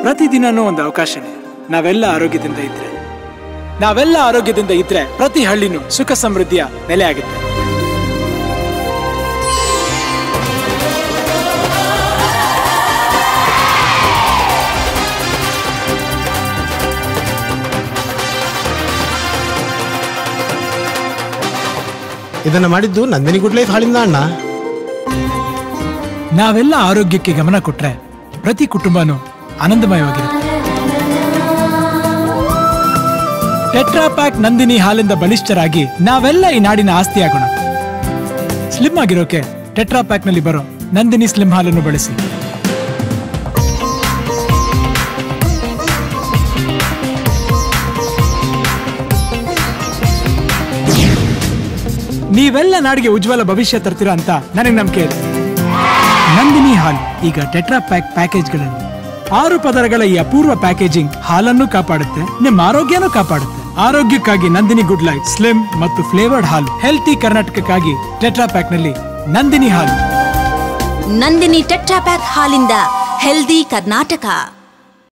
ಪ್ರತಿದಿನನೂ ಒಂದು ಅವಕಾಶನೇ. ನಾವೆಲ್ಲ ಆರೋಗ್ಯದಿಂದ ಇದ್ರೆ ಪ್ರತಿ ಹಳ್ಳಿನೂ ಸುಖ ಸಮೃದ್ಧಿಯ ನೆಲೆ ಆಗುತ್ತೆ. ಇದನ್ನ ಮಾಡಿದ್ದು ನಂದಿನಿ ಗುಡ್ ಲೈಫ್ ಹಾಲಿಂದ ಅಣ್ಣ. ನಾವೆಲ್ಲ ಆರೋಗ್ಯಕ್ಕೆ ಗಮನ ಕೊಟ್ರೆ ಪ್ರತಿ ಕುಟುಂಬನೂ ಆನಂದಮಯವಾಗಿರುತ್ತೆ. ಟೆಟ್ರಾ ಪ್ಯಾಕ್ ನಂದಿನಿ ಹಾಲಿಂದ ಬಲಿಷ್ಠರಾಗಿ ನಾವೆಲ್ಲ ಈ ನಾಡಿನ ಆಸ್ತಿ ಆಗೋಣ. ಸ್ಲಿಮ್ ಆಗಿರೋಕೆ ಟೆಟ್ರಾ ಪ್ಯಾಕ್ ನಲ್ಲಿ ಬರೋ ನಂದಿನಿ ಸ್ಲಿಮ್ ಹಾಲನ್ನು ಬಳಸಿ. ನೀವೆಲ್ಲ ನಾಡಿಗೆ ಉಜ್ವಲ ಭವಿಷ್ಯ ತರ್ತೀರಾ ಅಂತ ನನಗೆ ನಂಬಿಕೆ ಇದೆ. ನಂದಿನಿ ಹಾಲು ಈಗ ಟೆಟ್ರಾ ಪ್ಯಾಕ್ ಪ್ಯಾಕೇಜ್ಗಳಲ್ಲಿ 6 ಪದರಗಳ ಈ ಅಪೂರ್ವ ಪ್ಯಾಕೇಜಿಂಗ್ ಹಾಲನ್ನು ಕಾಪಾಡುತ್ತೆ, ನಿಮ್ಮ ಆರೋಗ್ಯನೂ ಕಾಪಾಡುತ್ತೆ. ಆರೋಗ್ಯಕ್ಕಾಗಿ ನಂದಿನಿ ಗುಡ್ ಲೈಫ್ ಸ್ಲಿಮ್ ಮತ್ತು ಫ್ಲೇವರ್ಡ್ ಹಾಲು. ಹೆಲ್ತಿ ಕರ್ನಾಟಕಕ್ಕಾಗಿ ಟೆಟ್ರಾ ಪ್ಯಾಕ್ ನಲ್ಲಿ ನಂದಿನಿ ಹಾಲು. ನಂದಿನಿ ಟೆಟ್ರಾ ಪ್ಯಾಕ್ ಹಾಲಿಂದ ಹೆಲ್ದಿ ಕರ್ನಾಟಕ.